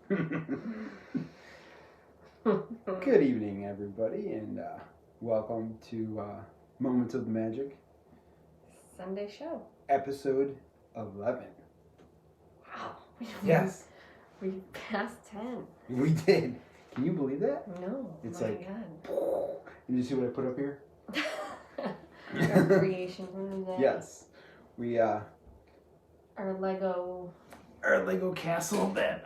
Good evening, everybody, and welcome to Moments of the Magic. Sunday show. Episode 11. Wow. Yes. We passed 10. We did. Can you believe that? No. It's my like, God. Did you see what I put up here? Our creation from the day. Yes. We, Our Lego castle that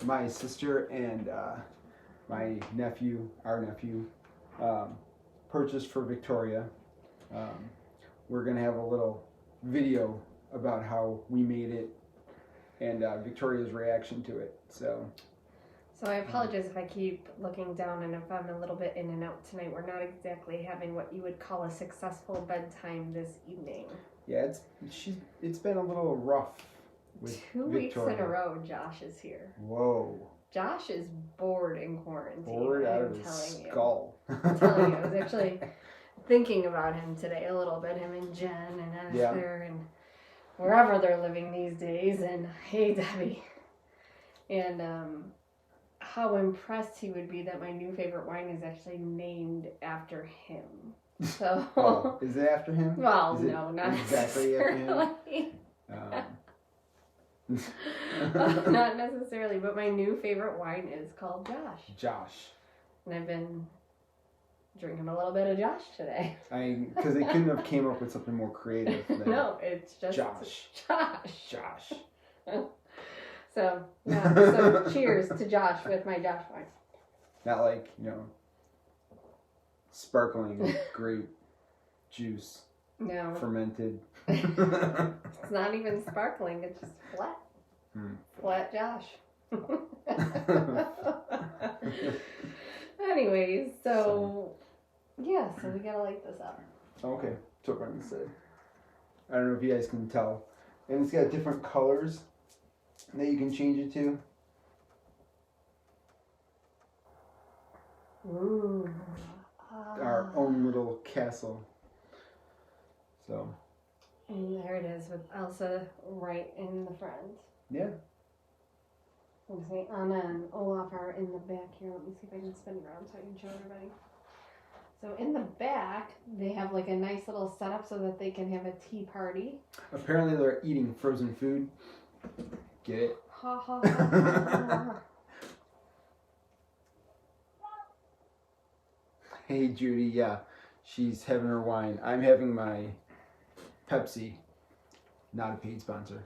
my sister and our nephew, purchased for Victoria. We're going to have a little video about how we made it and Victoria's reaction to it. So I apologize if I keep looking down and if I'm a little bit in and out tonight. We're not exactly having what you would call a successful bedtime this evening. yeah, it's been a little rough with 2 Victoria. weeks in a row, Josh is here. Whoa. Josh is bored in quarantine. Bored out of his skull. I'm telling you, I was actually thinking about him today a little bit, him and Jen and Esther and wherever they're living these days, and hey Debbie, and how impressed he would be that my new favorite wine is actually named after him. So Oh, is it after him? well, Is it no, not exactly after necessarily. him. Not necessarily, but my new favorite wine is called Josh. and I've been drinking a little bit of Josh today. Because they couldn't have came up with something more creative than No, it's just Josh. Josh. So, yeah, so cheers to Josh with my Josh wine. Not like, sparkling grape juice, No, fermented. it's not even sparkling, it's just flat. Flat Josh. Anyways, so we gotta light this up. Okay, that's what I'm saying. I don't know if you guys can tell. And it's got different colors that you can change it to. Ooh. Our own little castle. So. And there it is with Elsa right in the front. Yeah. We'll say Anna and Olaf are in the back here. Let me see if I can spin around so I can show everybody. So in the back, they have like a nice little setup so that they can have a tea party. Apparently they're eating frozen food. Get it? Ha ha ha ha. Hey Judy, yeah. She's having her wine. I'm having my Pepsi. Not a paid sponsor.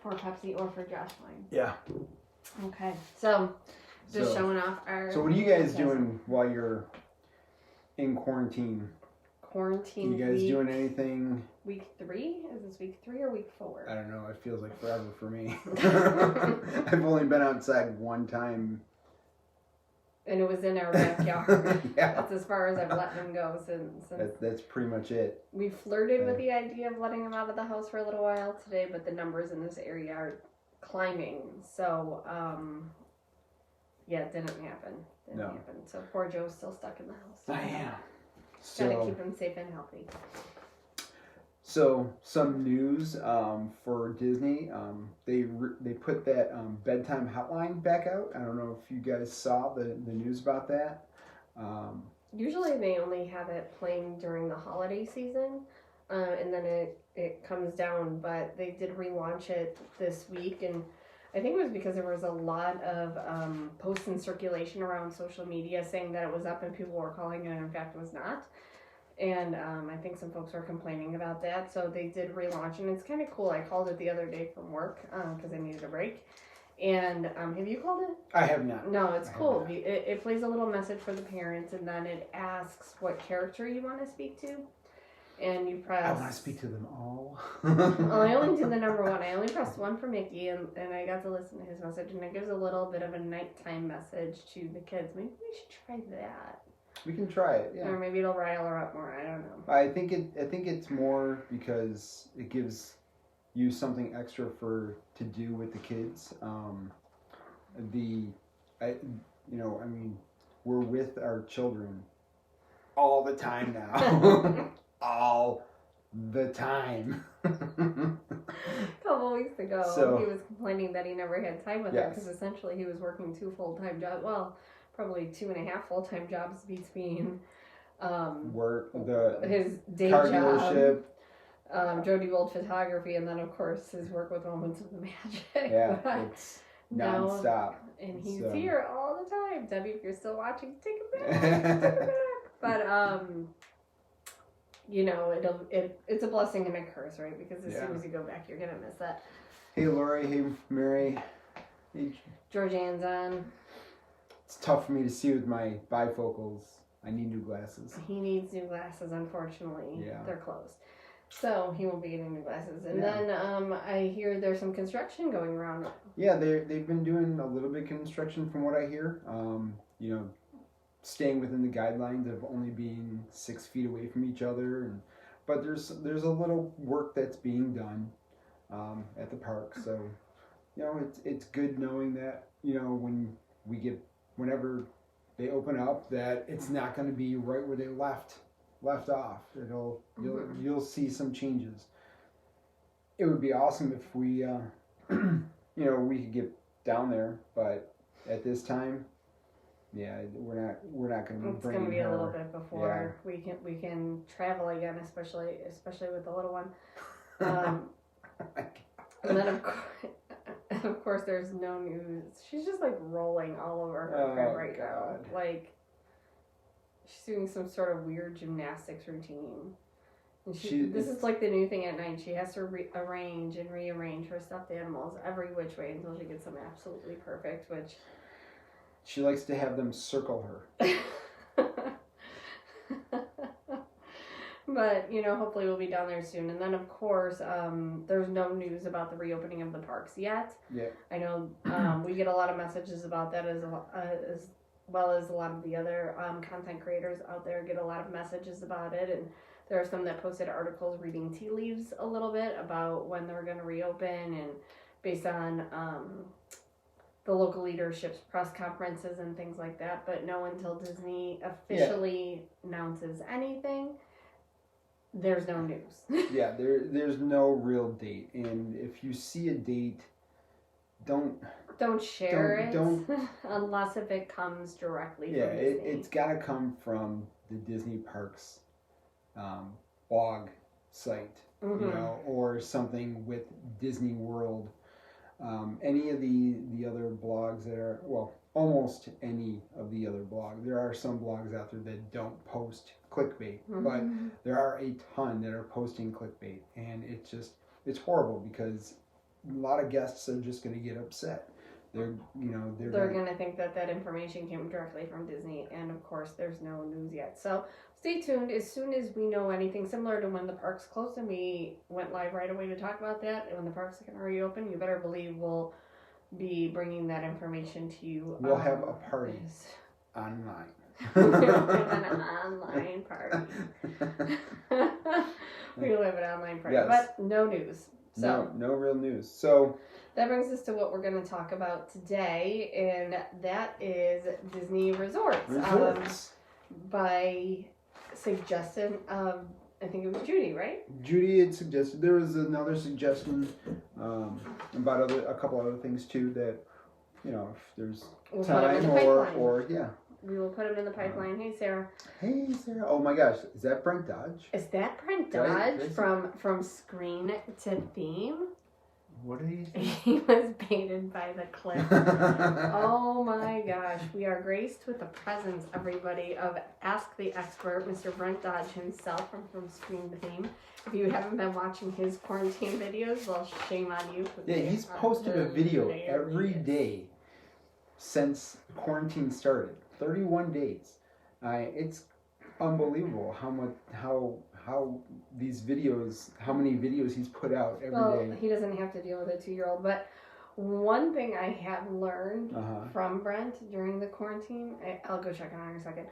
For Pepsi or for Josh wine. Yeah. Okay, so just showing off our. So what are you guys doing while you're in quarantine? Quarantine. You guys doing anything? Week 3? Is this week 3 or week 4? I don't know. It feels like forever for me. I've only been outside one time. And it was in our backyard. Yeah. That's as far as I've let him go since. That's pretty much it. We flirted with the idea of letting him out of the house for a little while today, but the numbers in this area are climbing. So, it didn't happen. So poor Joe's still stuck in the house. I am. Gotta keep him safe and healthy. So some news for Disney. They put that bedtime hotline back out. I don't know if you guys saw the news about that. Usually they only have it playing during the holiday season, and then it comes down. But they did relaunch it this week, and I think it was because there was a lot of posts in circulation around social media saying that it was up and people were calling it, and in fact it was not. And I think some folks were complaining about that, so they did relaunch, and it's kind of cool. I called it the other day from work because I needed a break. And have you called it? I have not. No, it's cool. It plays a little message for the parents, and then it asks what character you want to speak to. And you press... I want to speak to them all. Well, I only did the number 1. I only pressed 1 for Mickey, and I got to listen to his message, and it gives a little bit of a nighttime message to the kids. Maybe we should try that. We can try it, yeah. Or maybe it'll rile her up more. I don't know. I think it's more because it gives you something extra to do with the kids. We're with our children all the time now. All the time. A couple weeks ago, So- he was complaining that he never had time with her Yes. because essentially he was working 2 full-time jobs. Well, probably 2.5 full-time jobs between Work, the his day car job, dealership. Jody Gold Photography, and then of course his work with Moments of the Magic. Yeah, But it's now- nonstop. and he's So- here all the time. Debbie, if you're still watching, take it back. Take it back. But you know, it's a blessing and a curse, right? Because as Yeah. soon as you go back, you're gonna miss that. Hey Lori, hey Mary. Hey, Georgianne's on. it's tough for me to see with my bifocals. I need new glasses. He needs new glasses, unfortunately. Yeah. They're closed. So he won't be getting new glasses. And Yeah. then I hear there's some construction going around. Yeah, they've been doing a little bit of construction from what I hear. You know, staying within the guidelines of only being 6 feet away from each other, but there's a little work that's being done at the park. So, you know, it's good knowing that, you know, whenever they open up, that it's not going to be right where they left off. You'll see some changes. It would be awesome if we you know, we could get down there, but at this time, yeah, we're not going to be It's bringing going to be a little her. bit before we can travel again, especially with the little one. And then of course there's no news. She's just like rolling all over her crib right now. Like she's doing some sort of weird gymnastics routine. And this is like the new thing at night. She has to arrange and rearrange her stuffed animals every which way until she gets them absolutely perfect, which She likes to have them circle her. But, you know, hopefully we'll be down there soon. And then, of course, there's no news about the reopening of the parks yet. Yeah. I know we get a lot of messages about that as well as a lot of the other content creators out there get a lot of messages about it. And there are some that posted articles reading tea leaves a little bit about when they're going to reopen and based on the local leadership's press conferences and things like that. But no, until Disney officially announces anything, there's no news. Yeah, there's no real date, and if you see a date, don't share Don't- it unless if it comes directly from Disney. it's got to come from the Disney Parks blog site, Mhm. you know, or something with Disney World. Any of the other blogs that are, well, almost any of the other blogs. There are some blogs out there that don't post clickbait, but Mhm. there are a ton that are posting clickbait, and it's horrible because a lot of guests are just going to get upset. They're Going to think that information came directly from Disney, and of course there's no news yet. So stay tuned. As soon as we know anything similar to when the parks closed, and we went live right away to talk about that, and when the parks are going to reopen, you better believe we'll be bringing that information to you. We'll have a party online. An online party. We'll have an online party, Yes. but no news. So No real news. So that brings us to what we're going to talk about today, and that is Disney Resorts. resorts. By suggestion of, I think it was Judy, right? Judy had suggested, there was another suggestion about a couple other things too that, you know, if there's We'll put them in time the pipeline. or yeah. We will put them in the pipeline. Hey, Sarah. Hey Sarah, oh my gosh, is that Brent Dodge? Is that Brent Right, Dodge right. from Screen to Theme? What did he say? He was baited by the cliff. Oh my gosh, we are graced with the presence, everybody, of Ask the Expert, Mr. Brent Dodge himself from Screen to Theme. If you haven't been watching his quarantine videos, well, shame on you. Yeah, he's posted a video every day since quarantine started. 31 days. It's unbelievable how these videos, how many videos he's put out every day. Well, he doesn't have to deal with a 2-year-old, but one thing I have learned from Brent during the quarantine, I'll go check on it in a second,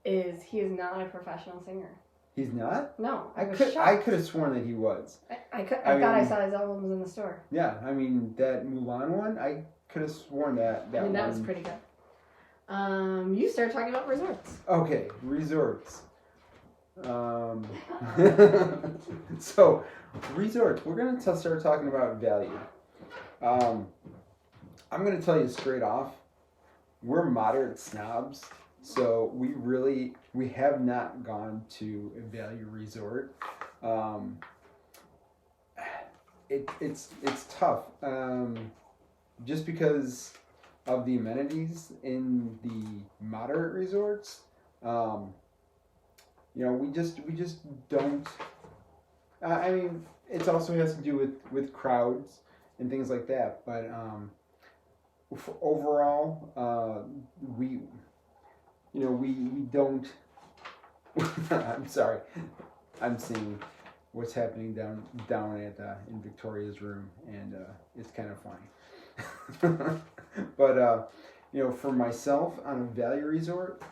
is he is not a professional singer. He's not? No, I was could shocked. have sworn that he was. I thought mean- I saw his albums in the store. Yeah, I mean that Mulan one, I could have sworn that I mean, that one. was pretty good. You started talking about resorts. Okay, resorts. Um, so, resorts. We're gonna start talking about value. Um, I'm gonna tell you straight off. We're moderate snobs, so we have not gone to a value resort. Um, it's tough, just because of the amenities in the moderate resorts. Um, we just don't. I mean, it also has to do with crowds and things like that. But overall, we we don't. I'm sorry. I'm seeing what's happening down at in Victoria's room, and it's kind of funny. But for myself on a value resort,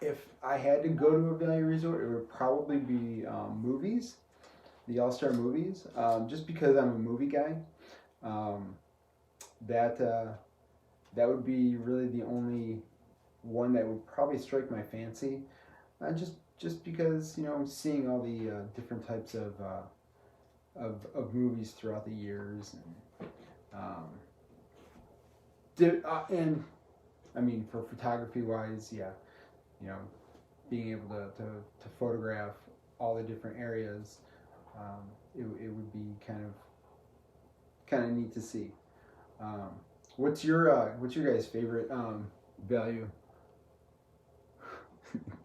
if I had to go to a value resort, it would probably be movies, the All Star movies, just because I'm a movie guy. Um, that that would be really the only one that would probably strike my fancy. Just because seeing all the different types of movies throughout the years, um, and I mean for photography wise, yeah, you know, being able to photograph all the different areas, it would be kind of neat to see. Um, what's your guys' favorite value?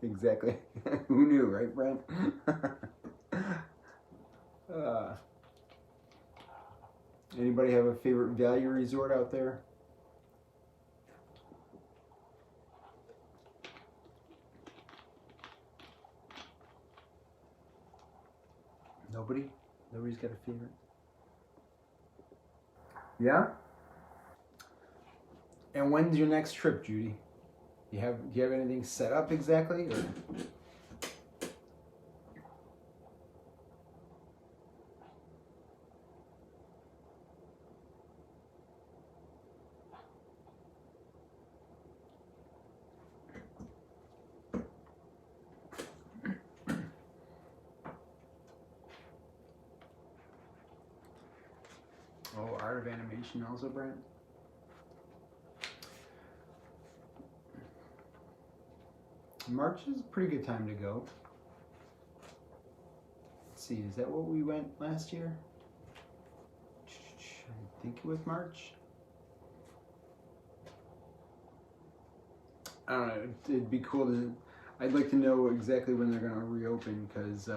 Exactly. Who knew, right, Brent? uh, Anybody have a favorite value resort out there? Nobody? Nobody's got a favorite? Yeah? And when's your next trip, Judy? Do you have anything set up exactly? Or? Oh, Art of Animation also, Brent? March is a pretty good time to go. Let's see, is that what we went last year? I think it was March. I don't know. It'd be cool to. I'd like to know exactly when they're going to reopen because,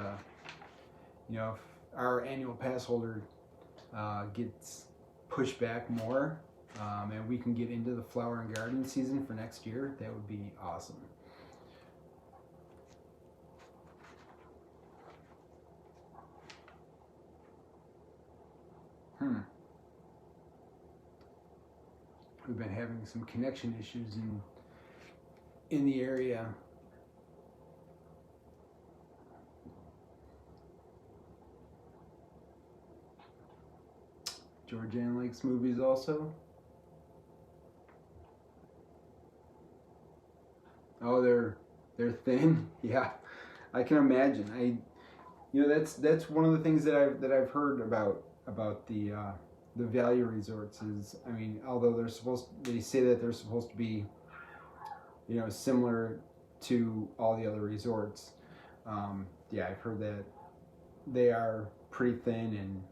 if our annual pass holder gets pushed back more, and we can get into the flower and garden season for next year, that would be awesome. We've been having some connection issues in the area. Georgianne likes movies also. Oh, they're thin. Yeah, I can imagine. That's one of the things that I've heard about the value resorts is, I mean, although they say that they're supposed to be similar to all the other resorts. Yeah, I've heard that they are pretty thin, and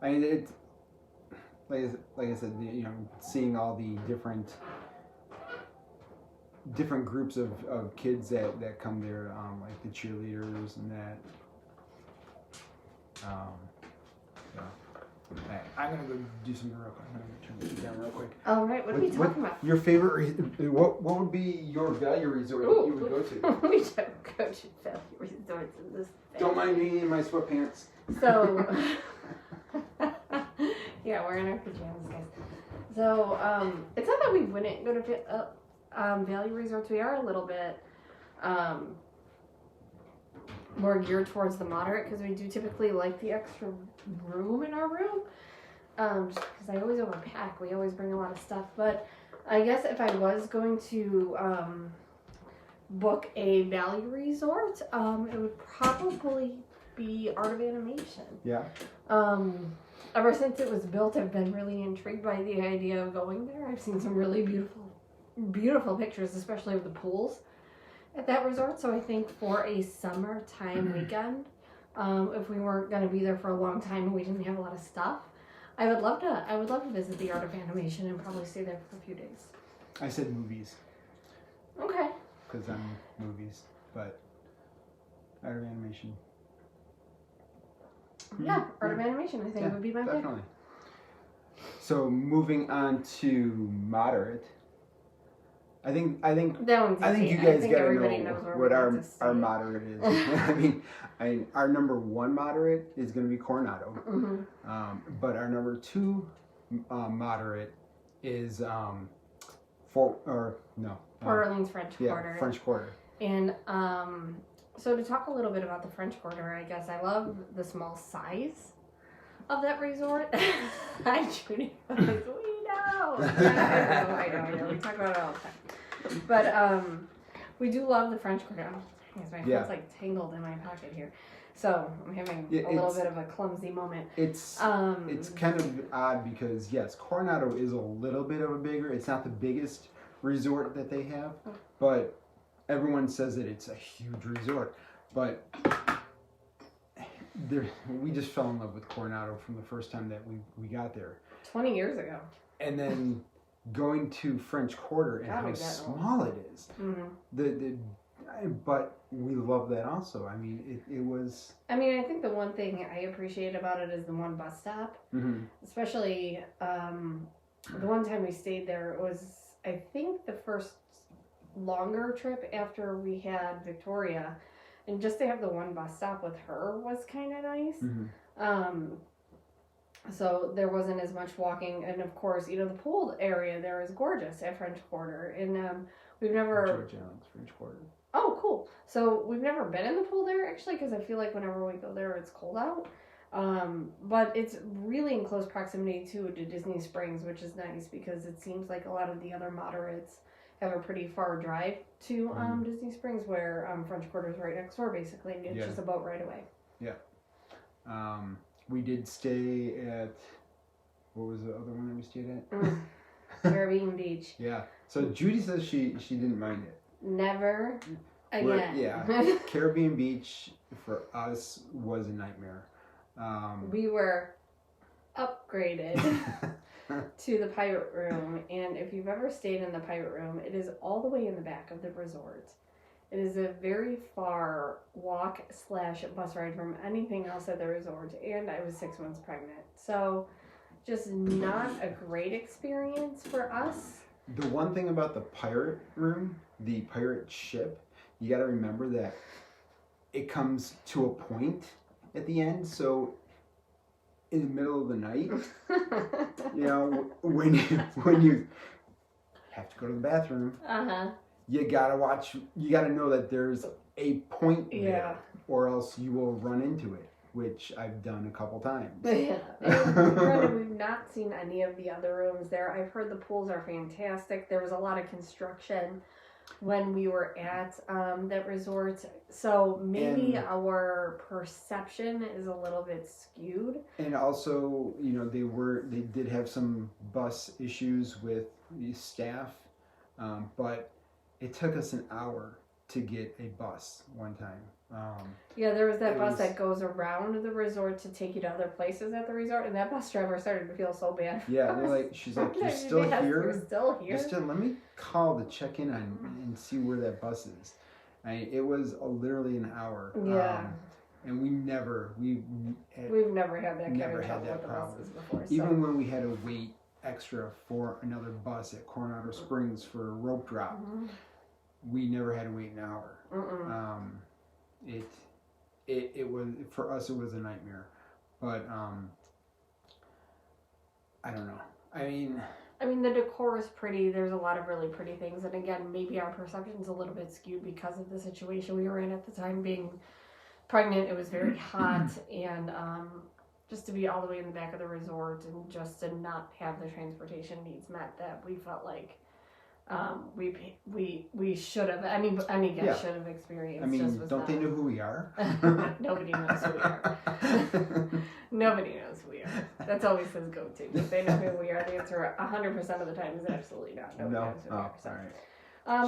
I mean it. Like I said, seeing all the different groups of kids that come there, like the cheerleaders and that. So, I'm gonna go do something real quick. I'm gonna turn this down real quick. All right, what are we talking about? Your favorite? What would be your value resort that you would go to? We don't go to value resorts in this. Don't mind me in my sweatpants. So, yeah, we're in our pajamas, guys. So, it's not that we wouldn't go to value resorts. We are a little bit more geared towards the moderate because we do typically like the extra room in our room. Just because I always overpack. We always bring a lot of stuff. But I guess if I was going to book a value resort, it would probably be Art of Animation. Yeah. Ever since it was built, I've been really intrigued by the idea of going there. I've seen some really beautiful pictures, especially of the pools at that resort. So I think for a summertime weekend, if we weren't going to be there for a long time and we didn't have a lot of stuff, I would love to visit the Art of Animation and probably stay there for a few days. I said movies Okay. because I'm movies, but Art of Animation. Yeah, Art of Animation I think would be my pick. Definitely. So moving on to moderate. I think That one's easy. you guys gotta everybody know knows where what we're our going to our stay. moderate is. I mean, our number one moderate is going to be Coronado, but our number two moderate is Port Orleans French Quarter. French Quarter. And so to talk a little bit about the French Quarter, I guess I love the small size of that resort. Hi, Judy. We know. I know. We talk about it all the time. But we do love the French Quarter. My phone's like tangled in my pocket here. So I'm having a little bit of a clumsy moment. It's kind of odd because, yes, Coronado is a little bit of a bigger, it's not the biggest resort that they have, but everyone says that it's a huge resort. But we just fell in love with Coronado from the first time that we got there. 20 years ago. And then going to French Quarter and how small it is. Mm-hmm. But we love that also. I mean, it was... I mean, I think the one thing I appreciate about it is the one bus stop. Mm-hmm. Especially the one time we stayed there, it was, I think, the first longer trip after we had Victoria. And just to have the one bus stop with her was kind of nice. Mm-hmm. So there wasn't as much walking. And of course, the pool area there is gorgeous at French Quarter. And we've never... George Allen's French Quarter. Oh, cool. So we've never been in the pool there, actually, because I feel like whenever we go there, it's cold out. But it's really in close proximity to Disney Springs, which is nice because it seems like a lot of the other moderates have a pretty far drive to Disney Springs, where French Quarter is right next door, basically, and it's just a boat right away. Yeah. We did stay at, what was the other one that we stayed at? Caribbean Beach. Yeah. So Judy says she didn't mind it. Never again. Caribbean Beach for us was a nightmare. We were upgraded to the Pirate Room, and if you've ever stayed in the Pirate Room, it is all the way in the back of the resort. It is a very far walk/bus ride from anything else at the resort, and I was 6 months pregnant. So just not a great experience for us. The one thing about the Pirate Room, the pirate ship, you got to remember that it comes to a point at the end. So in the middle of the night, when you have to go to the bathroom, you gotta watch. You gotta know that there's a point there, or else you will run into it, which I've done a couple times. Yeah, and we've not seen any of the other rooms there. I've heard the pools are fantastic. There was a lot of construction when we were at that resort, so maybe our perception is a little bit skewed. And also, they did have some bus issues with the staff, but it took us an hour to get a bus one time. There was that bus that goes around the resort to take you to other places at the resort, and that bus driver started to feel so bad. Yeah, she's like, you're still here? You're still here? Let me call to check in and see where that bus is. It was literally an hour. Yeah. And we've never had that kind of trouble with the buses before. Even when we had to wait extra for another bus at Coronado Springs for a rope drop, we never had to wait an hour. It was, for us, it was a nightmare. But I don't know. I mean, the decor is pretty. There's a lot of really pretty things. And again, maybe our perception's a little bit skewed because of the situation we were in at the time, being pregnant. It was very hot, and just to be all the way in the back of the resort and just to not have the transportation needs met, that we felt like we should have any guest Yeah. should have experienced. I mean, just was don't they not. know who we are? Nobody knows who we are. Nobody knows who we are. That's always his go-to. If they know who we are, the answer 100% of the time is absolutely not. Nobody No. knows who we are. So. All right.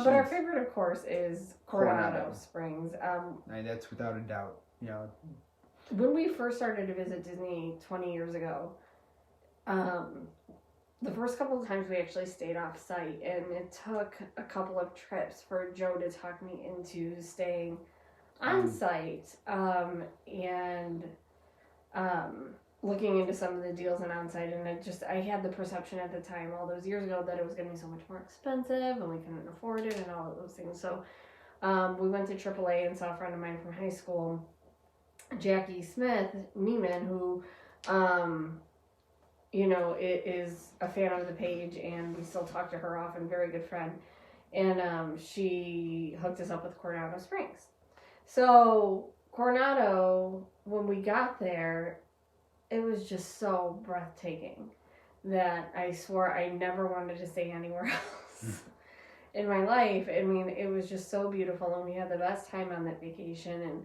But our Jeez. favorite, of course, is Coronado Coronado. Springs. That's without a doubt. You know, When we first started to visit Disney 20 years ago, the first couple of times we actually stayed off site, and it took a couple of trips for Joe to talk me into staying on site and looking into some of the deals and on site. And I had the perception at the time, all those years ago, that it was going to be so much more expensive and we couldn't afford it and all of those things. So we went to AAA and saw a friend of mine from high school, Jackie Smith Neiman, who is a fan of the page, and we still talk to her often, very good friend. And she hooked us up with Coronado Springs. So Coronado, when we got there, it was just so breathtaking that I swore I never wanted to stay anywhere else in my life. I mean, it was just so beautiful, and we had the best time on that vacation. And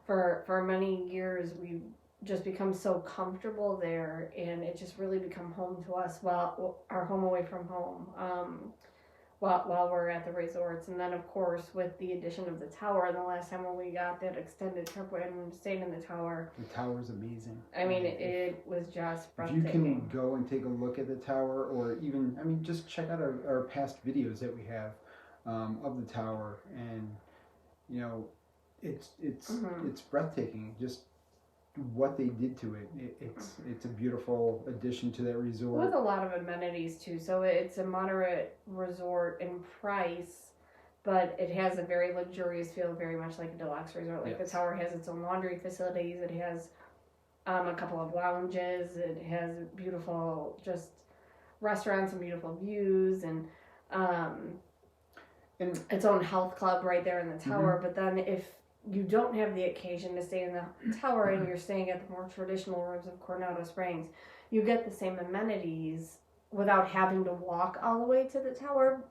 for many years, we just become so comfortable there, and it just really become home to us. Well, our home away from home. While we're at the resorts. And then, of course, with the addition of the tower, the last time when we got that extended trip and stayed in the tower. The tower's amazing. I mean, it was just If breathtaking. you can go and take a look at the tower, or even, I mean, just check out our past videos that we have of the tower, and, you know, it's breathtaking. Just what they did to it. It's a beautiful addition to that resort. With a lot of amenities too. So it's a moderate resort in price, but it has a very luxurious feel, very much like a deluxe resort. Like the tower has its own laundry facilities. It has a couple of lounges. It has beautiful just restaurants and beautiful views, and its own health club right there in the tower. But then if you don't have the occasion to stay in the tower and you're staying at the more traditional rooms of Coronado Springs, you get the same amenities without having to walk all the way to the tower.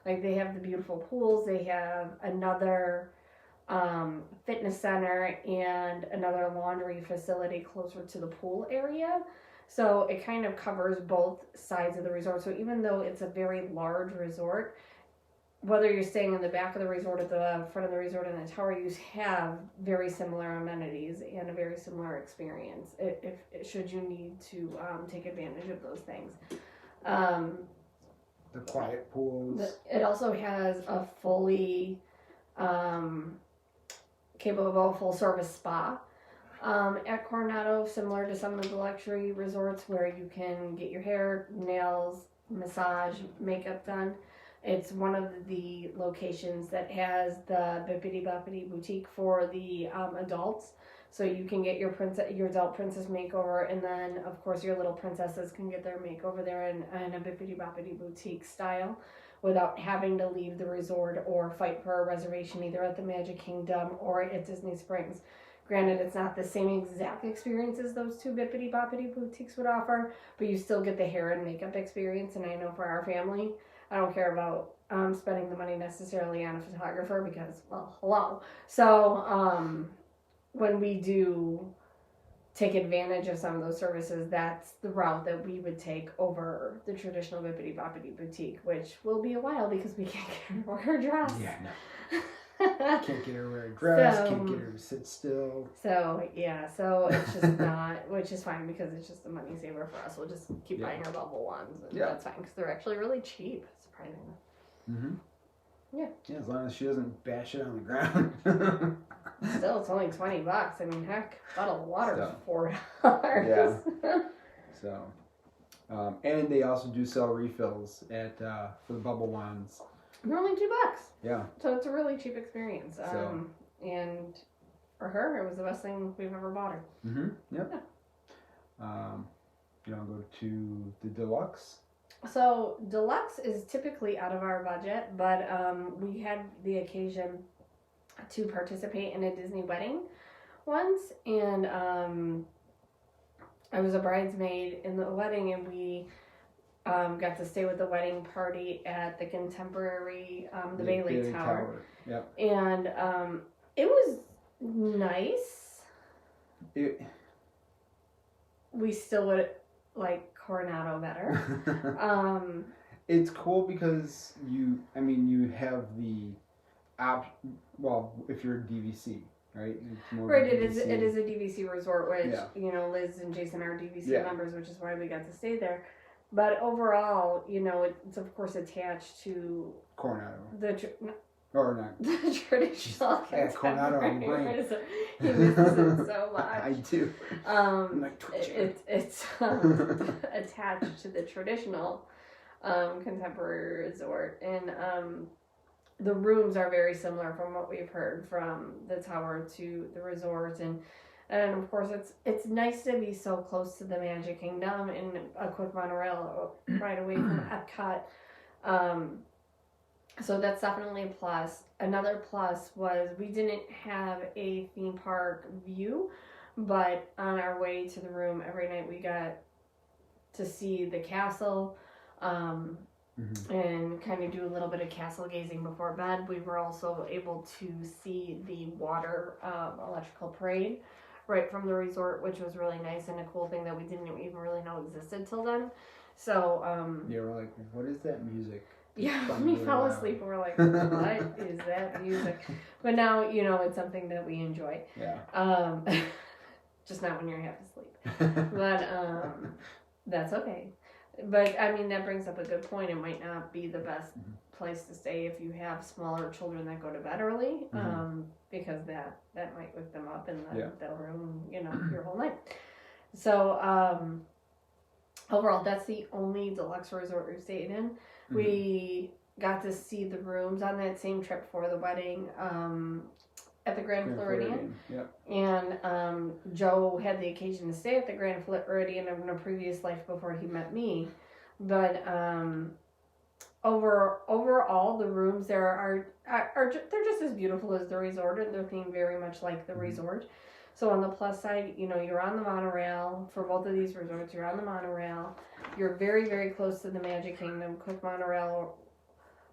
Like, they have the beautiful pools, they have another fitness center and another laundry facility closer to the pool area. So it kind of covers both sides of the resort. So even though it's a very large resort, whether you're staying in the back of the resort, at the front of the resort, in the tower, you have very similar amenities and a very similar experience. Should you need to take advantage of those things. The quiet pools. It also has a fully capable full-service spa at Coronado, similar to some of the luxury resorts where you can get your hair, nails, massage, makeup done. It's one of the locations that has the Bippity Boppity Boutique for the adults. So you can get your adult princess makeover, and then, of course, your little princesses can get their makeover there in a Bippity Boppity Boutique style without having to leave the resort or fight for a reservation either at the Magic Kingdom or at Disney Springs. Granted, it's not the same exact experience as those two Bippity Boppity Boutiques would offer, but you still get the hair and makeup experience. And I know for our family, I don't care about spending the money necessarily on a photographer because, well, hello. So when we do take advantage of some of those services, that's the route that we would take over the traditional Bippity Boppity Boutique, which will be a while because we can't get her to wear her dress. Yeah, no. Can't get her to wear a dress, can't get her to sit still. So it's just not, which is fine because it's just a money saver for us. We'll just keep buying our bubble ones, and that's fine because they're actually really cheap, surprisingly. Yeah, as long as she doesn't bash it on the ground. Still, it's only $20. I mean, heck, a bottle of water is $4. Yeah. So, and they also do sell refills at for the bubble wands. They're only $2. Yeah. So it's a really cheap experience. And for her, it was the best thing we've ever bought her. Yep. Yeah. You want to go to the deluxe? So deluxe is typically out of our budget, but we had the occasion to participate in a Disney wedding once, and I was a bridesmaid in the wedding, and we got to stay with the wedding party at the Contemporary, the Bailey Tower. Yep. And it was nice. We still would like Coronado better. It's cool because you have the well, if you're a DVC, right? It's more right, it is a DVC resort, which Liz and Jason are DVC Yeah. members, which is why we got to stay there. But overall, it's of course attached to Coronado. Or not. The traditional Coronado on the brain. He misses it so much. I do. I'm like twitching. It's attached to the traditional Contemporary resort, and the rooms are very similar from what we've heard from the tower to the resort, and of course it's nice to be so close to the Magic Kingdom and a quick monorail right away from Epcot. So that's definitely a plus. Another plus was we didn't have a theme park view, but on our way to the room every night we got to see the castle, and kind of do a little bit of castle gazing before bed. We were also able to see the water electrical parade right from the resort, which was really nice and a cool thing that we didn't even really know existed till then. So yeah, we're like, what is that music? Yeah, we fell asleep and we're like, what is that music? But now, it's something that we enjoy. Yeah. Just not when you're half asleep. But that's okay. But, that brings up a good point. It might not be the best place to stay if you have smaller children that go to bed early, because that might wake them up and then they'll ruin, your whole night. So, overall, that's the only deluxe resort we've stayed in. We got to see the rooms on that same trip for the wedding at the Grand Floridian. Yep. And Joe had the occasion to stay at the Grand Floridian in a previous life before he met me. But overall, the rooms there are they're just as beautiful as the resort, and they're themed very much like the resort. So on the plus side, you're on the monorail for both of these resorts. You're on the monorail. You're very, very close to the Magic Kingdom. Quick monorail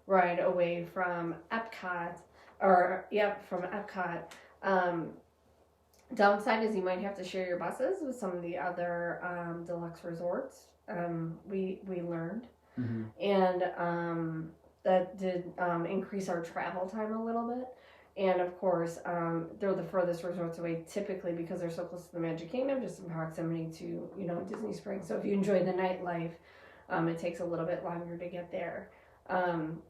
ride away from Epcot. From Epcot. Downside is you might have to share your buses with some of the other deluxe resorts. We learned. And that did increase our travel time a little bit. And of course, they're the furthest resorts away typically because they're so close to the Magic Kingdom, just in proximity to, Disney Springs. So if you enjoy the nightlife, it takes a little bit longer to get there.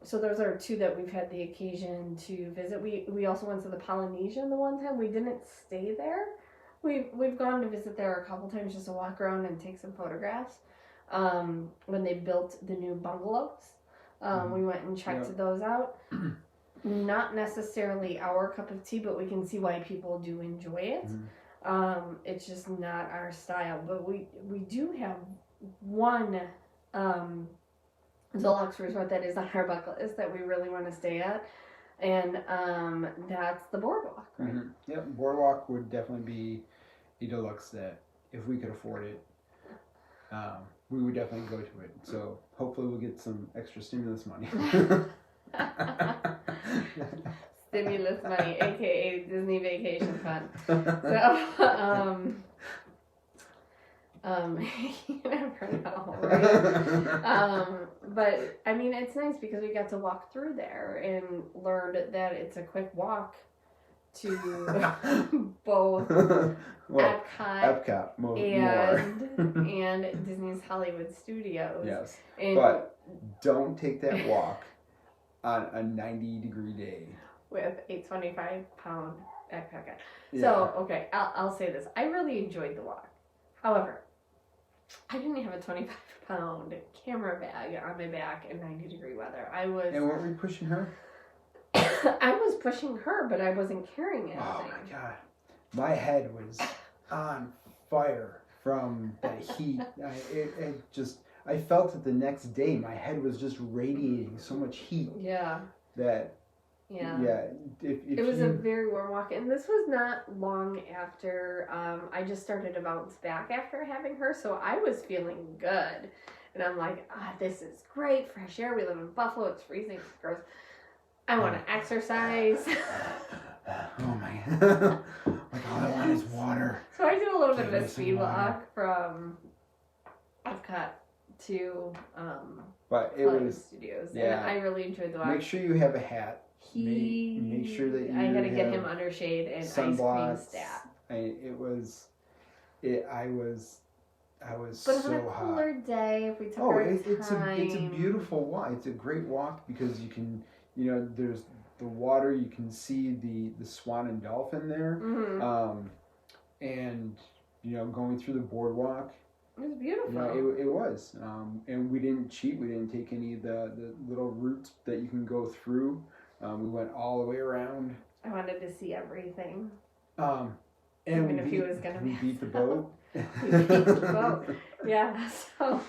So those are two that we've had the occasion to visit. We also went to the Polynesian the one time. We didn't stay there. We've gone to visit there a couple times just to walk around and take some photographs. When they built the new bungalows, we went and checked those out. Not necessarily our cup of tea, but we can see why people do enjoy it. It's just not our style. But we do have one deluxe resort that is on our bucket list that we really want to stay at, and that's the Boardwalk. Right? Yep, Boardwalk would definitely be a deluxe that if we could afford it, we would definitely go to it. So hopefully we'll get some extra stimulus money. Stimulus money, aka Disney Vacation Fund. So, you never know, right? But it's nice because we got to walk through there and learned that it's a quick walk to both Epcot and Disney's Hollywood Studios. Yes, and but don't take that walk on a 90-degree day with a 25-pound backpack. Yeah. So, okay, I'll say this. I really enjoyed the walk. However, I didn't have a 25-pound camera bag on my back in 90-degree weather. And weren't we pushing her? I was pushing her, but I wasn't carrying anything. Oh my god. My head was on fire from the heat. I felt it the next day. My head was just radiating so much heat. Yeah. It was a very warm walk, and this was not long after I just started to bounce back after having her, so I was feeling good. And I'm like, this is great, fresh air. We live in Buffalo. It's freezing. It's gross. I want to exercise. Oh my God. Like, all I want is water. So I do a little bit of Give a me some speed water. walk from Epcot to But it Hollywood was, Studios, yeah. and I really enjoyed the walk. make sure you have a hat. He, make sure that I you gotta get have him under shade and ice cream sunblocks. stat. I was But so on a hot. cooler day, if we took Oh, our it's a time. beautiful walk. It's a great walk because you can, there's the water. You can see the swan and dolphin there, Mhm. and going through the boardwalk. It was beautiful. It was, and we didn't cheat. We didn't take any of the little routes that you can go through. We went all the way around. I wanted to see everything. And Even we if he was gonna we mess beat the up. boat. We beat the boat. Yeah, so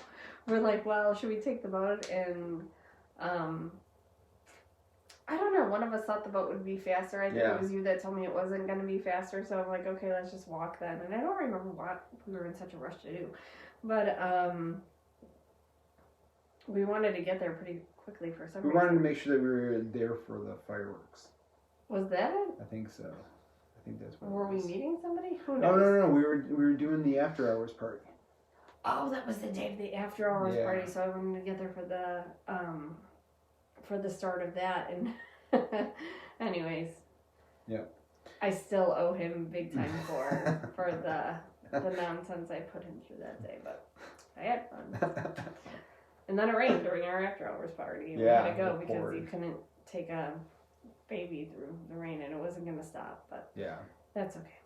we're like, well, should we take the boat? And I don't know. One of us thought the boat would be faster. I think Yeah. it was you that told me it wasn't going to be faster. So I'm like, okay, let's just walk then. And I don't remember what we were in such a rush to do, but we wanted to get there pretty quickly for some We reason. wanted to make sure that we were there for the fireworks. Was that it? I think so. I think that's what. Were it we was. meeting somebody? Who No, knows? no. We were doing the after hours party. Oh, that was the day of the after hours Yeah. party. So I wanted to get there for the start of that. And anyways, Yeah. I still owe him big time for the nonsense I put him through that day. But I had fun. And then it rained during our after hours party. And Yeah, we had to go it because poured. you couldn't take a baby through the rain, and it wasn't going to stop. But Yeah. that's okay.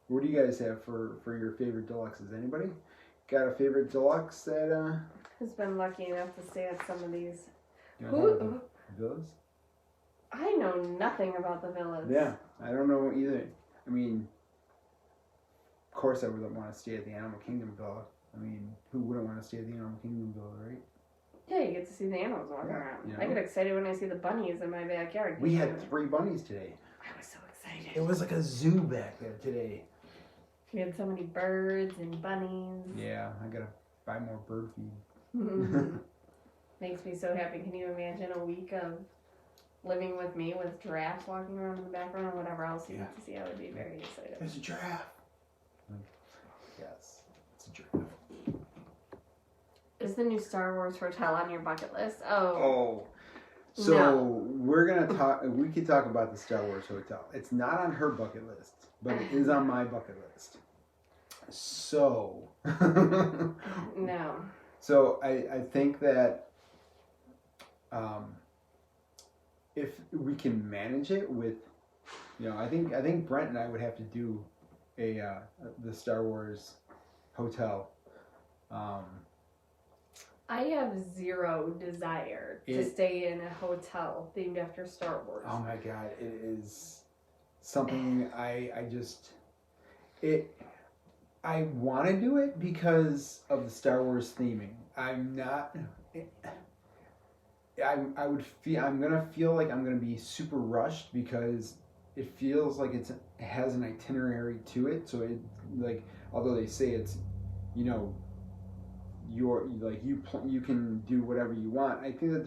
What do you guys have for your favorite deluxes? Anybody got a favorite deluxe that Who's been lucky enough to stay at some of these? you Who? villas? I know nothing about the villas. Yeah, I don't know either. I mean, of course I wouldn't want to stay at the Animal Kingdom villa. I mean, who wouldn't want to stay at the Animal Kingdom villa, right? Yeah, you get to see the animals walking Yeah, around. you I know. get excited when I see the bunnies in my backyard. We had 3 bunnies today. I was so excited. It was like a zoo back there today. We had so many birds and bunnies. Yeah, I gotta buy more bird feed. Makes me so happy. Can you imagine a week of living with me with giraffes walking around in the background or whatever else you Yeah. get to see? I would be very excited. There's a giraffe. Yes, it's a giraffe. Is the new Star Wars hotel on your bucket list? Oh. Oh, so No. we're gonna talk. We could talk about the Star Wars hotel. It's not on her bucket list, but it is on my bucket list. So, No. so I think that if we can manage it with, I think Brent and I would have to do the Star Wars hotel. I have zero desire to stay in a hotel themed after Star Wars. Oh my God, it is something I want to do it because of the Star Wars theming. I'm gonna feel like I'm gonna be super rushed because it feels like it has an itinerary to it. So it, like, although they say it's, you can do whatever you want. I think that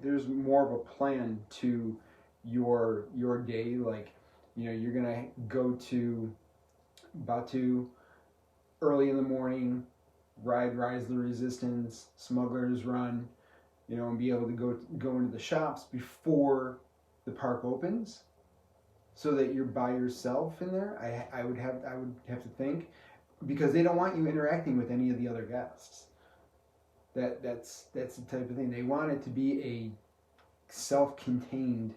there's more of a plan to your day. Like, you're gonna go to Batuu early in the morning, ride Rise of the Resistance, Smuggler's Run, and be able to go into the shops before the park opens, so that you're by yourself in there. I would have to think, because they don't want you interacting with any of the other guests. That's the type of thing they want it to be, a self-contained.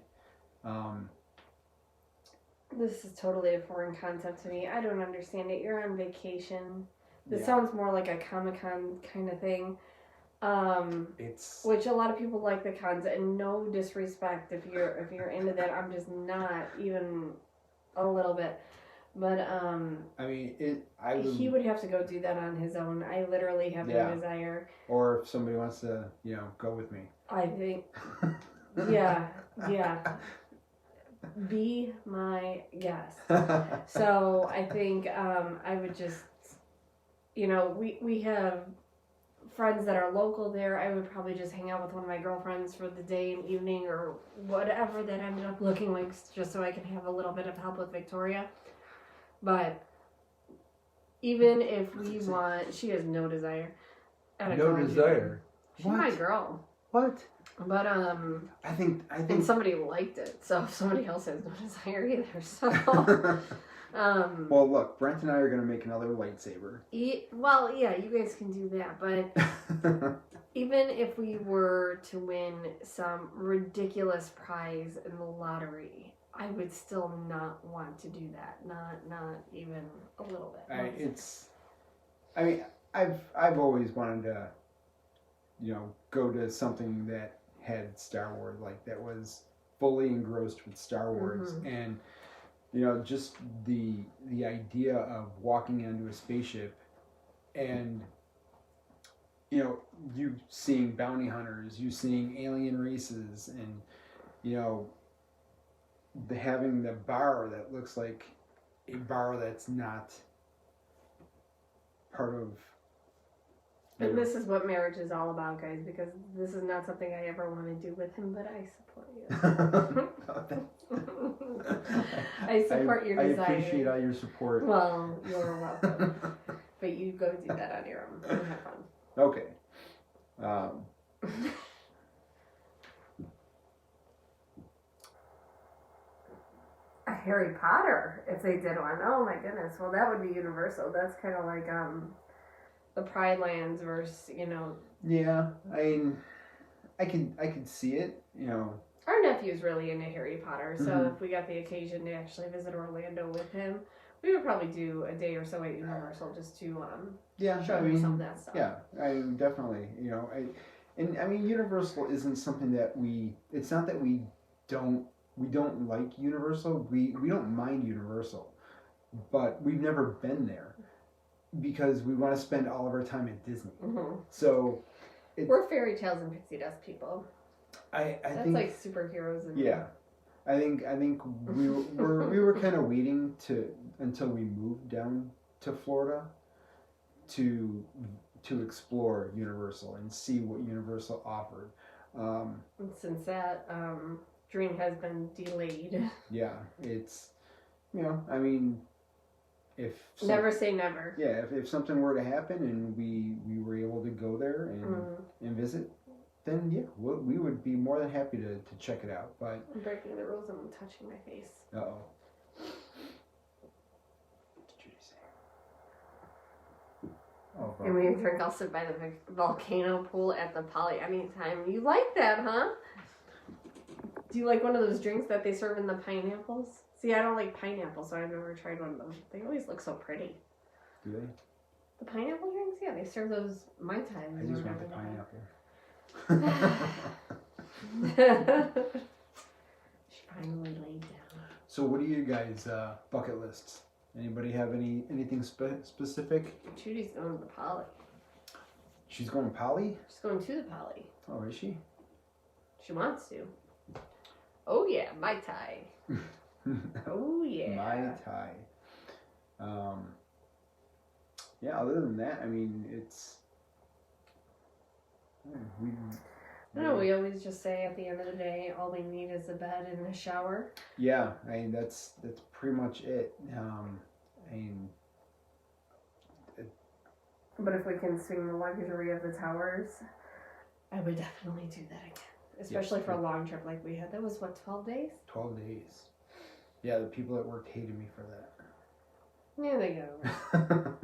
This is totally a foreign concept to me. I don't understand it. You're on vacation. This Yeah. sounds more like a Comic-Con kind of thing. It's Which a lot of people like the cons, and no disrespect if you're into that. I'm just not even a little bit. But I mean he would have to go do that on his own. I literally have no desire. Or if somebody wants to, go with me. I think yeah. Be my guest. So I think I would just you know, we have friends that are local there. I would probably just hang out with one of my girlfriends for the day and evening or whatever that ended up looking like, just so I can have a little bit of help with Victoria. But even if we want, she has no desire. No desire. She's my girl. What? But I think and somebody liked it, so somebody else has no desire either. So well, look, Brent and I are gonna make another lightsaber. well, yeah, you guys can do that, but even if we were to win some ridiculous prize in the lottery, I would still not want to do that. Not even a little bit. I mean, I've always wanted to, go to something that had Star Wars, like that was fully engrossed with Star Wars, and just the idea of walking into a spaceship and you seeing bounty hunters, you seeing alien races, and having the bar that looks like a bar that's not part of. And this is what marriage is all about, guys, because this is not something I ever want to do with him, but I support you. I support your desire. I appreciate all your support. Well, you're welcome. But you go do that on your own and have fun. Okay. A Harry Potter, if they did one. Oh my goodness. Well, that would be Universal. That's kind of like the Pride Lands versus, Yeah, I mean, I could see it. Our nephew's really into Harry Potter, so if we got the occasion to actually visit Orlando with him, we would probably do a day or so at Universal just to show him some of that stuff. Yeah, I definitely. I mean, Universal isn't something that it's not that we don't like Universal. We don't mind Universal, but we've never been there because we want to spend all of our time at Disney. So we're fairy tales and pixie dust people. I That's think like superheroes and yeah. I think we were kind of waiting until we moved down to Florida to explore Universal and see what Universal offered. And since that dream has been delayed. Yeah, it's I mean, never say never. Yeah, if something were to happen and we were able to go there and visit, then yeah, we would be more than happy to check it out. But I'm breaking the rules and I'm touching my face. Uh-oh. What did you say? Oh, and when you drink, I'll sit by the volcano pool at the Poly anytime. You like that, huh? Do you like one of those drinks that they serve in the pineapples? See, I don't like pineapple, so I've never tried one of those. They always look so pretty. Do they? The pineapple drinks? Yeah, they serve those Mai Tais. I just want the pineapple. She finally laid down. So what are you guys' bucket lists? Anybody have anything specific? Judy's going to the Poly. She's going to Poly? She's going to the Poly. Oh, is she? She wants to. Oh yeah, Mai Tai. Oh yeah. Mai Tai. Yeah, other than that, I mean, it's... we always just say at the end of the day, all we need is a bed and a shower. Yeah, I mean, that's pretty much it. But if we can swing the luxury of the towers, I would definitely do that again. Especially for a long trip like we had. That was, 12 days? 12 days. Yeah, the people at work hated me for that. Yeah, they go.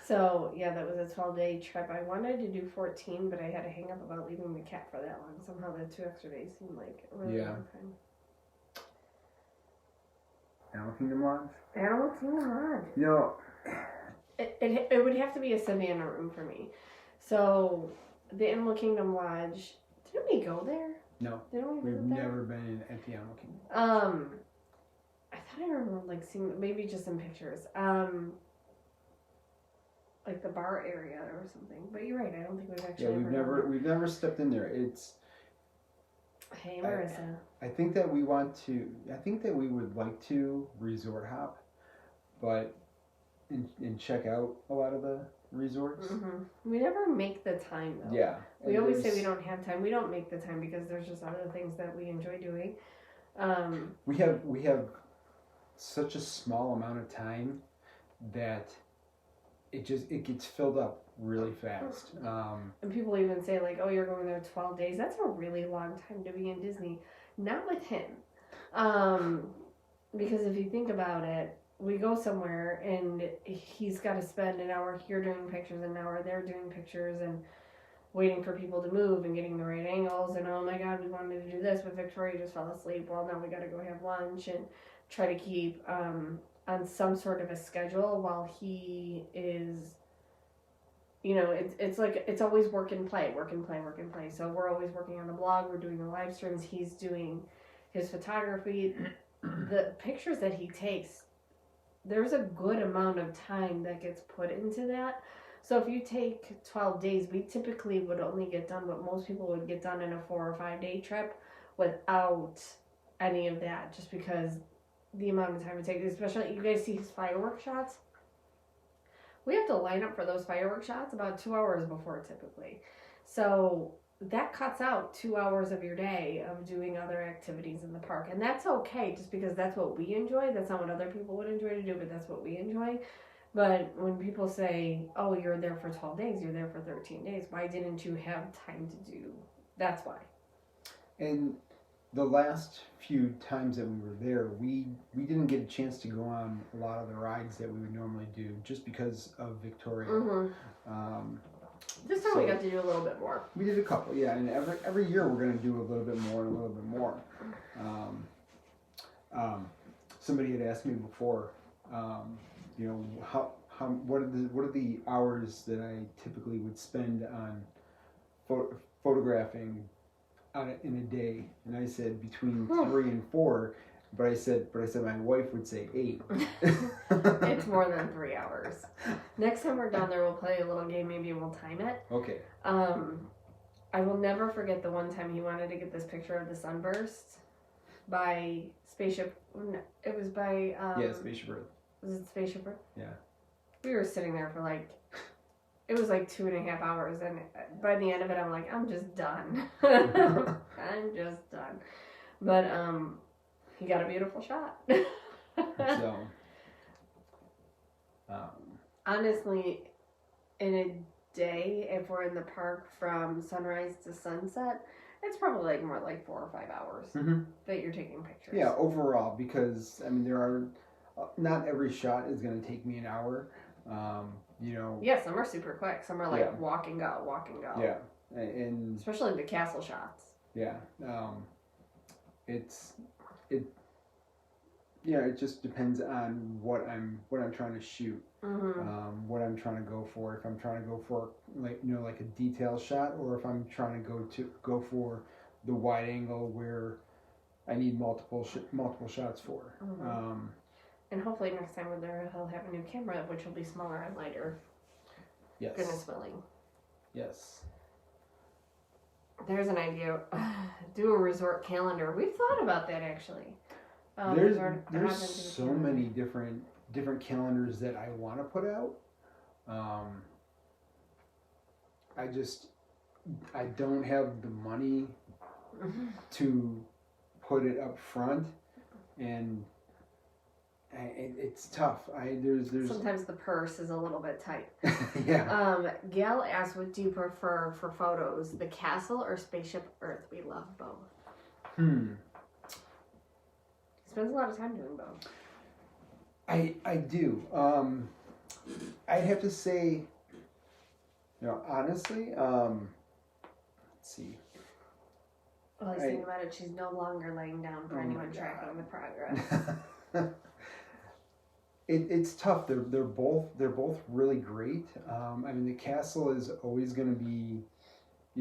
So, yeah, that was a 12-day trip. I wanted to do 14, but I had to hang up about leaving the cat for that long. Somehow the 2 extra days seemed like a really long time. Animal Kingdom Lodge? Animal Kingdom Lodge. It would have to be a Savannah room for me. So, the Animal Kingdom Lodge, didn't we go there? No. Didn't we We've visit there? never been at the Animal Kingdom. I thought I remember seeing maybe just in pictures. Like the bar area or something. But you're right, I don't think we've actually we've never stepped in there. It's Hey Marissa. I think that we would like to resort hop, but and check out a lot of the resorts. We never make the time though. Yeah. We always say we don't have time. We don't make the time because there's just other things that we enjoy doing. We have such a small amount of time that it gets filled up really fast. And people even say like, "Oh, you're going there 12 days. That's a really long time to be in Disney." Not with him, because if you think about it, we go somewhere and he's got to spend an hour here doing pictures, an hour there doing pictures, and waiting for people to move and getting the right angles. And oh my God, we wanted to do this, but Victoria just fell asleep. Well, now we got to go have lunch and try to keep on some sort of a schedule while he is. It's like it's always work and play. So we're always working on the blog. We're doing the live streams. He's doing his photography. The pictures that he takes, there's a good amount of time that gets put into that. So if you take 12 days, we typically would only get done what most people would get done in a 4 or 5 day trip without any of that, just because the amount of time it takes. Especially, you guys see his firework shots. We have to line up for those firework shots about 2 hours before typically. So that cuts out 2 hours of your day of doing other activities in the park. And that's okay, just because that's what we enjoy. That's not what other people would enjoy to do, but that's what we enjoy. But when people say, oh, you're there for 12 days, you're there for 13 days, why didn't you have time to do? That's why. And the last few times that we were there, we didn't get a chance to go on a lot of the rides that we would normally do just because of Victoria. This time we got to do a little bit more. We did a couple, yeah, and every year we're going to do a little bit more and a little bit more. Somebody had asked me before, what are the hours that I typically would spend on photographing in a day, and I said between 3 and 4, but I said my wife would say 8. It's more than 3 hours. Next time we're down there, we'll play a little game. Maybe we'll time it. Okay. I will never forget the one time he wanted to get this picture of the sunburst by Spaceship. It was by Spaceship Earth. Was it Spaceship Earth? Yeah. We were sitting there for it was 2.5 hours, and by the end of it, I'm like, I'm just done. I'm just done. But he got a beautiful shot. So, honestly, in a day, if we're in the park from sunrise to sunset, it's probably more like 4 or 5 hours that you're taking pictures. Yeah, overall, because there are not every shot is going to take me an hour. Yeah, some are super quick. Some are walk and go. Yeah, and especially the castle shots. Yeah, it just depends on what I'm trying to shoot, what I'm trying to go for. If I'm trying to go for like a detail shot, or if I'm trying to go for the wide angle where I need multiple shots for. And hopefully next time we're there, he'll have a new camera, which will be smaller and lighter. Yes. Goodness willing. Yes. There's an idea. Do a resort calendar. We've thought about that actually. There's so many different calendars that I want to put out. I don't have the money to put it up front, and it's tough. There's sometimes the purse is a little bit tight. Yeah. Gail asked, what do you prefer for photos, the castle or Spaceship Earth? We love both. He spends a lot of time doing both. I do. I'd have to say, honestly, let's see. Well, he's thinking about it. She's no longer laying down for anyone tracking the progress. It's tough. They're both really great. The castle is always going to be,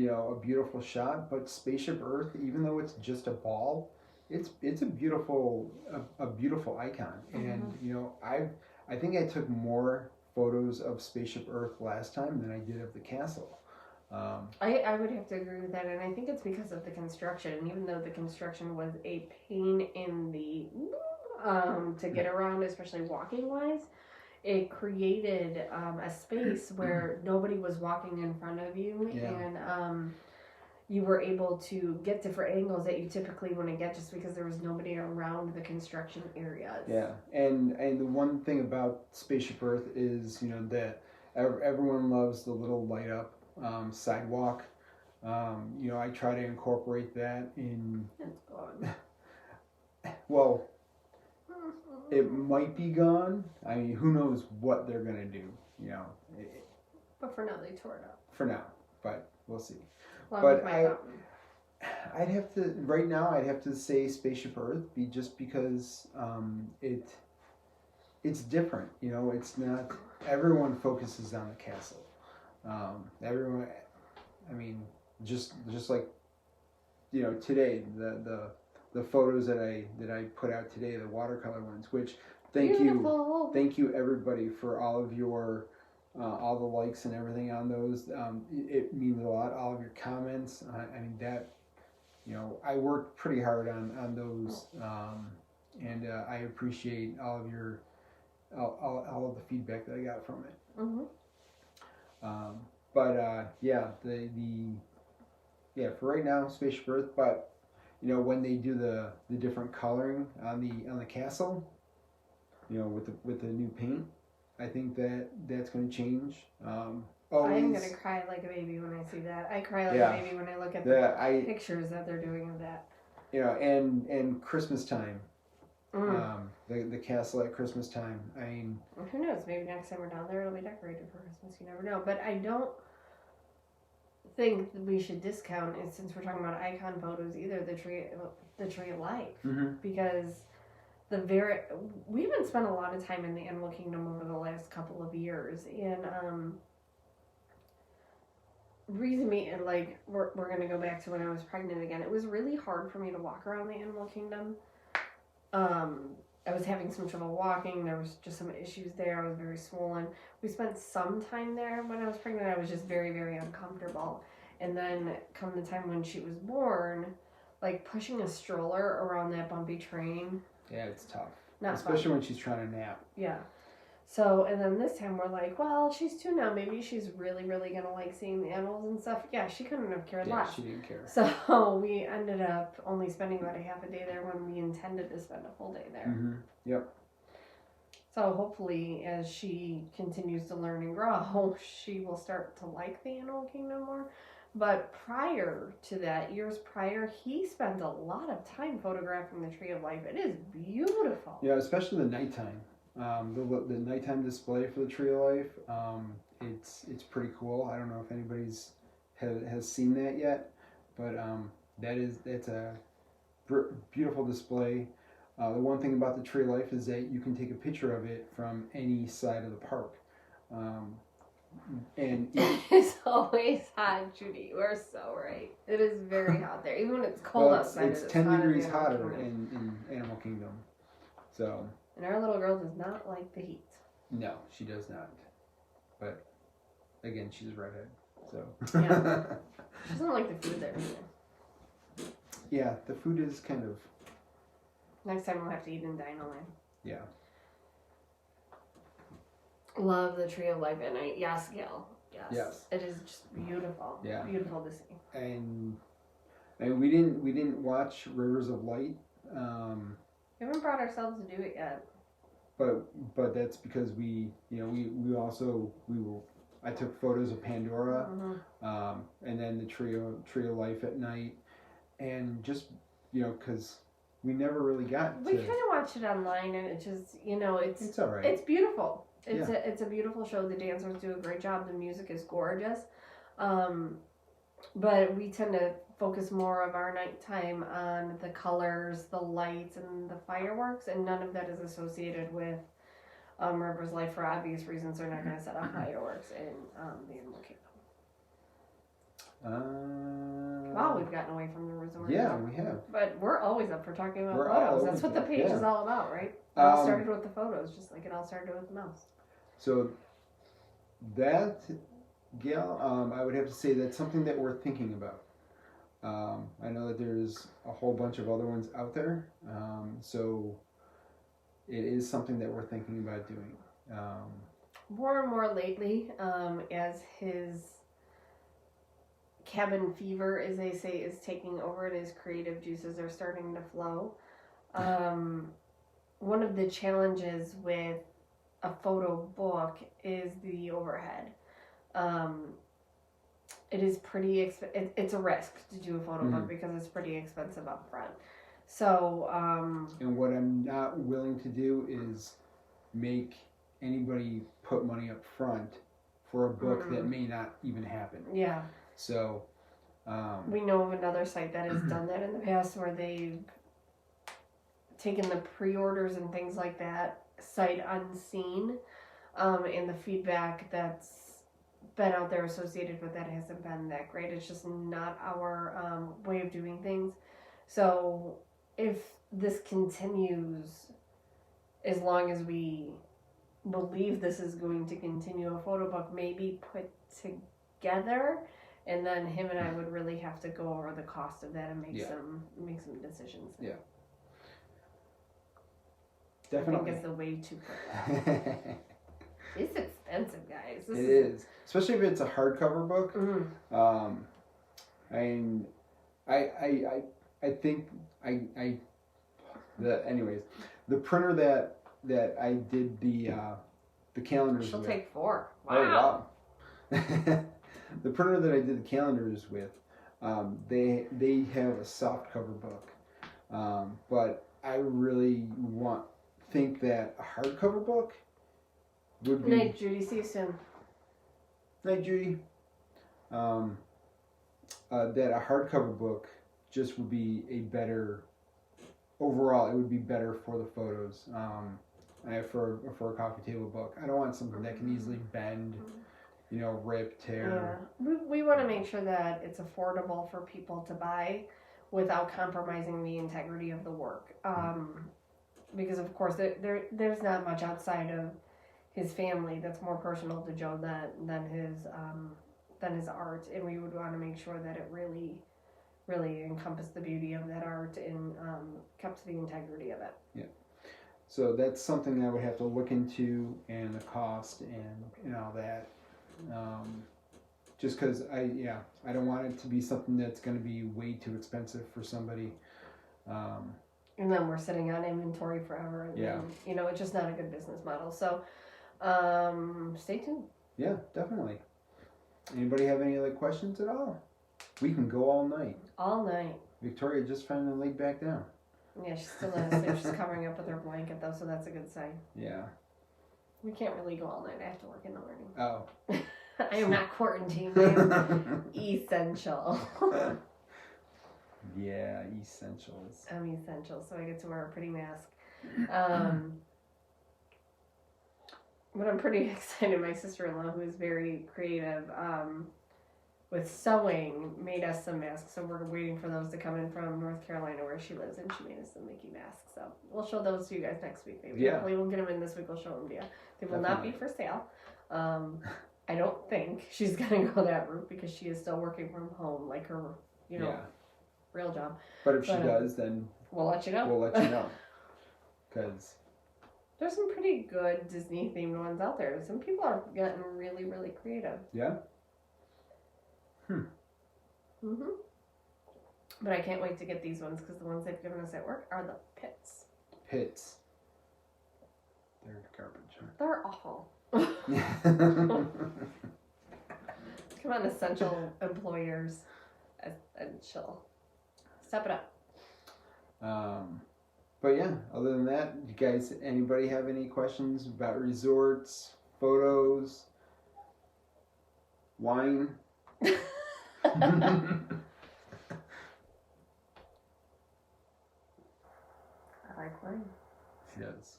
a beautiful shot. But Spaceship Earth, even though it's just a ball, it's a beautiful icon. And I think I took more photos of Spaceship Earth last time than I did of the castle. I would have to agree with that, and I think it's because of the construction. And even though the construction was a pain in the to get around, especially walking wise, it created a space where nobody was walking in front of you, and you were able to get different angles that you typically wouldn't get just because there was nobody around the construction areas. Yeah, and the one thing about Spaceship Earth is, that everyone loves the little light up sidewalk. I try to incorporate that in. It's gone. Well, it might be gone. I mean, who knows what they're gonna do? But for now, they tore it up. For now, but we'll see. Along But with my fountain. I'd have to right now. I'd have to say Spaceship Earth, just because it's different. It's not everyone focuses on the castle. Everyone, I mean, just like today the photos that I put out today, the watercolor ones. Which thank you everybody for all of your all the likes and everything on those. It means a lot. All of your comments. I mean that. I worked pretty hard on those, and I appreciate all of your all of the feedback that I got from it. Mm-hmm. For right now, Spaceship Earth. But when they do the different coloring on the castle, with the new paint, I think that's going to change. I'm gonna cry like a baby when I see that. I cry like a baby when I look at the pictures that they're doing of that. And Christmas time. The castle at Christmas time. I mean, who knows? Maybe next time we're down there, it'll be decorated for Christmas. You never know. But I don't think that we should discount it, since we're talking about icon photos, either the tree of life, because we haven't spent a lot of time in the Animal Kingdom over the last couple of years, and reason being, like, we're gonna go back to when I was pregnant again. It was really hard for me to walk around the Animal Kingdom. I was having some trouble walking. There was just some issues there. I was very swollen. We spent some time there when I was pregnant. I was just very, very uncomfortable. And then come the time when she was born, like pushing a stroller around that bumpy train. Yeah, it's tough. Especially when she's trying to nap. Yeah. So, and then this time we're like, well, she's 2 now. Maybe she's really, really going to like seeing the animals and stuff. Yeah, she couldn't have cared less. Yeah, she didn't care. So we ended up only spending about a half a day there when we intended to spend a full day there. Mm-hmm. Yep. So hopefully as she continues to learn and grow, she will start to like the Animal Kingdom more. But prior to that, years prior, he spent a lot of time photographing the Tree of Life. It is beautiful. Yeah, especially the nighttime. The nighttime display for the Tree of Life, it's pretty cool. I don't know if anybody's has seen that yet, but it's a beautiful display. The one thing about the Tree of Life is that you can take a picture of it from any side of the park, and it's always hot, Judy. We're so right. It is very hot there, even when it's cold outside. It's 10 degrees hotter in Animal Kingdom, so. And our little girl does not like the heat. No, she does not. But again, she's a redhead, so. Yeah. She doesn't like the food there either. Yeah, the food is kind of. Next time we'll have to eat in Dino-Land. Yeah. Love the Tree of Life at night. Yes, Gil. Yes. It is just beautiful. Yeah. Beautiful to see. And we didn't watch Rivers of Light. We haven't brought ourselves to do it yet. But that's because I took photos of Pandora, and then the Tree of Life at night, and just because we never really got. We kind of watched it online, and it just it's all right. It's beautiful. It's a beautiful show. The dancers do a great job. The music is gorgeous. But we tend to focus more of our nighttime on the colors, the lights, and the fireworks, and none of that is associated with Rivers Life for obvious reasons. They're not going to set off fireworks in the Animal Kingdom. Wow, we've gotten away from the resort. Yeah, we have. But we're always up for talking about photos. That's what the page is all about, right? It all started with the photos, just like it all started with the mouse. So that, Gail, I would have to say that's something that we're thinking about. I know that there's a whole bunch of other ones out there, so it is something that we're thinking about doing. More and more lately, as his cabin fever, as they say, is taking over and his creative juices are starting to flow. One of the challenges with a photo book is the overhead. It is pretty it's a risk to do a photo book because it's pretty expensive up front. So and what I'm not willing to do is make anybody put money up front for a book that may not even happen. Yeah. So we know of another site that has done that in the past where they've taken the pre-orders and things like that sight unseen, and the feedback that's been out there associated with that hasn't been that great. It's just not our way of doing things. So if this continues, as long as we believe this is going to continue, a photo book may be put together, and then him and I would really have to go over the cost of that and make some decisions. Yeah. Definitely. I think it's the way to put that. It's expensive, guys. It is, especially if it's a hardcover book. And I think anyways, the printer that I did the calendars She'll with. take 4. Wow. Oh, wow. The printer that I did the calendars with, they have a soft cover book, but I really think that a hardcover book would be. Night, Judy. See you soon. Night, Judy. That a hardcover book just would be a better. Overall, it would be better for the photos. For a coffee table book, I don't want something that can easily bend, rip, tear. Yeah, we want to make sure that it's affordable for people to buy without compromising the integrity of the work. Because of course there's not much outside of his family that's more personal to Joe than his art, and we would want to make sure that it really encompassed the beauty of that art and kept the integrity of it. Yeah. So that's something I would have to look into, and the cost and all that. Just because I don't want it to be something that's going to be way too expensive for somebody. And then we're sitting on inventory forever. And then, it's just not a good business model. So stay tuned. Yeah, definitely. Anybody have any other questions at all? We can go all night. All night. Victoria just finally laid back down. Yeah, she's still not asleep. She's covering up with her blanket, though, so that's a good sign. Yeah. We can't really go all night. I have to work in the morning. Oh. I am not quarantined. I am essential. Yeah, essentials. I'm essential, so I get to wear a pretty mask. But I'm pretty excited. My sister-in-law, who is very creative, with sewing, made us some masks. So we're waiting for those to come in from North Carolina, where she lives, and she made us some Mickey masks. So we'll show those to you guys next week. Maybe. Yeah. Hopefully we'll get them in this week. We'll show them to you. They will not be for sale. I don't think she's gonna go that route because she is still working from home, like her, real job. But if she does, then we'll let you know. We'll let you know. Because there's some pretty good Disney themed ones out there. Some people are getting really, really creative. Yeah. But I can't wait to get these ones because the ones they've given us at work are the pits. Pits. They're garbage. They're awful. Come on, essential employers. Essential. Step it up. But yeah, other than that, you guys, anybody have any questions about resorts, photos, wine? I like wine. She does.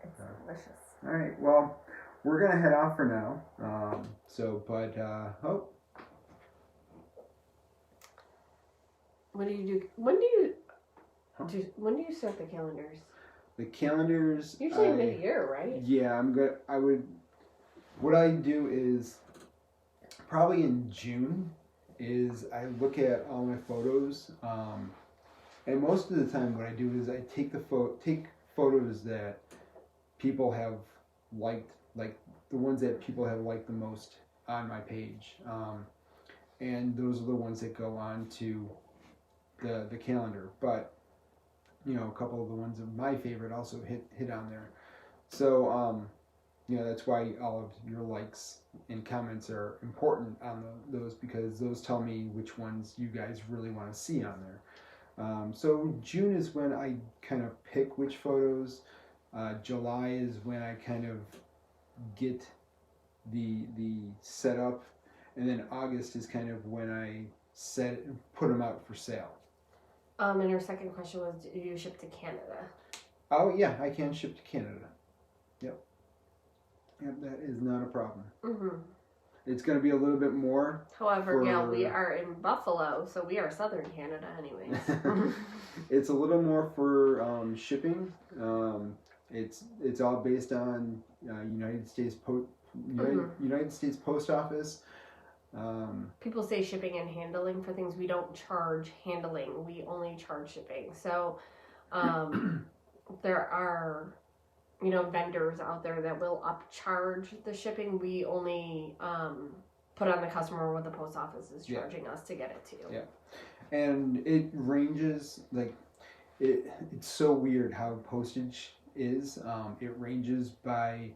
It's delicious. All right. Well, we're gonna head off for now. What do you do? When do you start the calendars? The calendars. Usually mid-year, right? Yeah, what I do is probably in June is I look at all my photos, and most of the time what I do is I take photos that people have liked, like the ones that people have liked the most on my page, and those are the ones that go on to the calendar. But you know, a couple of the ones of my favorite also hit on there. So you know, that's why all of your likes and comments are important on those, because those tell me which ones you guys really want to see on there. So June is when I kind of pick which photos. July is when I kind of get the setup, and then August is kind of when I put them out for sale. And your second question was, do you ship to Canada? Oh yeah, I can ship to Canada. Yep, that is not a problem. Mm-hmm. It's going to be a little bit more. However, Gail, we are in Buffalo, so we are southern Canada anyways. It's a little more for shipping. It's all based on United States Post Office. People say shipping and handling for things. We don't charge handling. We only charge shipping. So there are, you know, vendors out there that will upcharge the shipping. We only put on the customer what the post office is charging us to get it to you. Yeah. And it ranges, like, it's so weird how postage is. It ranges by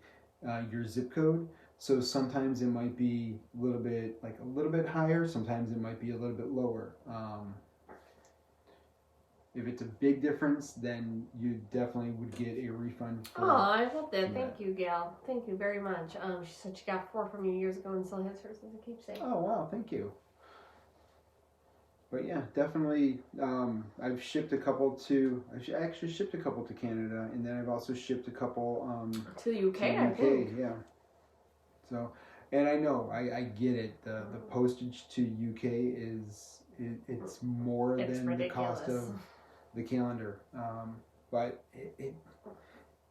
your zip code. So sometimes it might be a little bit higher. Sometimes it might be a little bit lower. If it's a big difference, then you definitely would get a refund. Oh, I love that. Yeah. Thank you, Gail. Thank you very much. She said she got 4 from you years ago and still has hers as a keepsake. Oh wow, thank you. But yeah, definitely. I've shipped a couple to. I actually shipped a couple to Canada, and then I've also shipped a couple to the UK. to the I UK. think. Yeah. So, and I know I get it. The postage to UK it's more It's than ridiculous. the cost of the calendar. But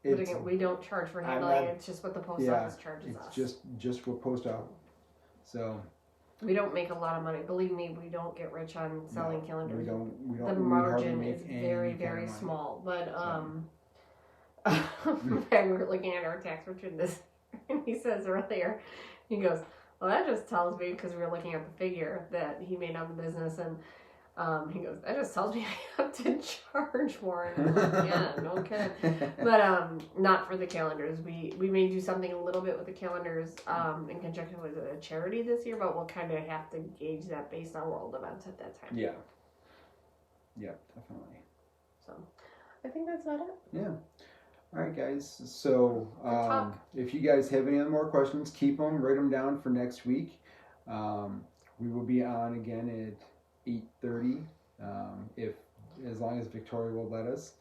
But again, we don't charge for handling. It's just what the post office charges us. It's just what post office. So. We don't make a lot of money. Believe me, we don't get rich on selling calendars. We don't. The margin is very, very small. But we were looking at our tax return this, and he says earlier, he goes, "Well, that just tells me," because we were looking at the figure that he made on the business, and he goes, "That just tells me I have to charge more." And I'm like, yeah, no kidding. But not for the calendars. We may do something a little bit with the calendars in conjunction with a charity this year, but we'll kind of have to gauge that based on world events at that time. Yeah. Yeah, definitely. So, I think that's about it. Yeah. All right, guys. So, talk. if you guys have any other more questions, keep them, write them down for next week. We will be on again at 8:30, as long as Victoria will let us,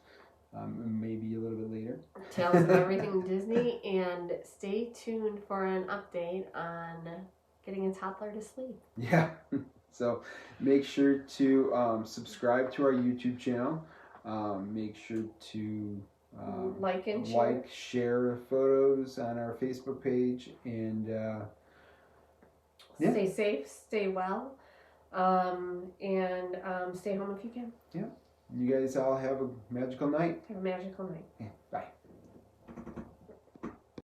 maybe a little bit later. Tales of Everything Disney, and stay tuned for an update on getting a toddler to sleep. Yeah. So make sure to share to our YouTube channel. Make sure to Like and share. share photos on our Facebook page, and Stay safe, stay well, and stay home if you can. you guys all have a magical night. Have a magical night. Yeah.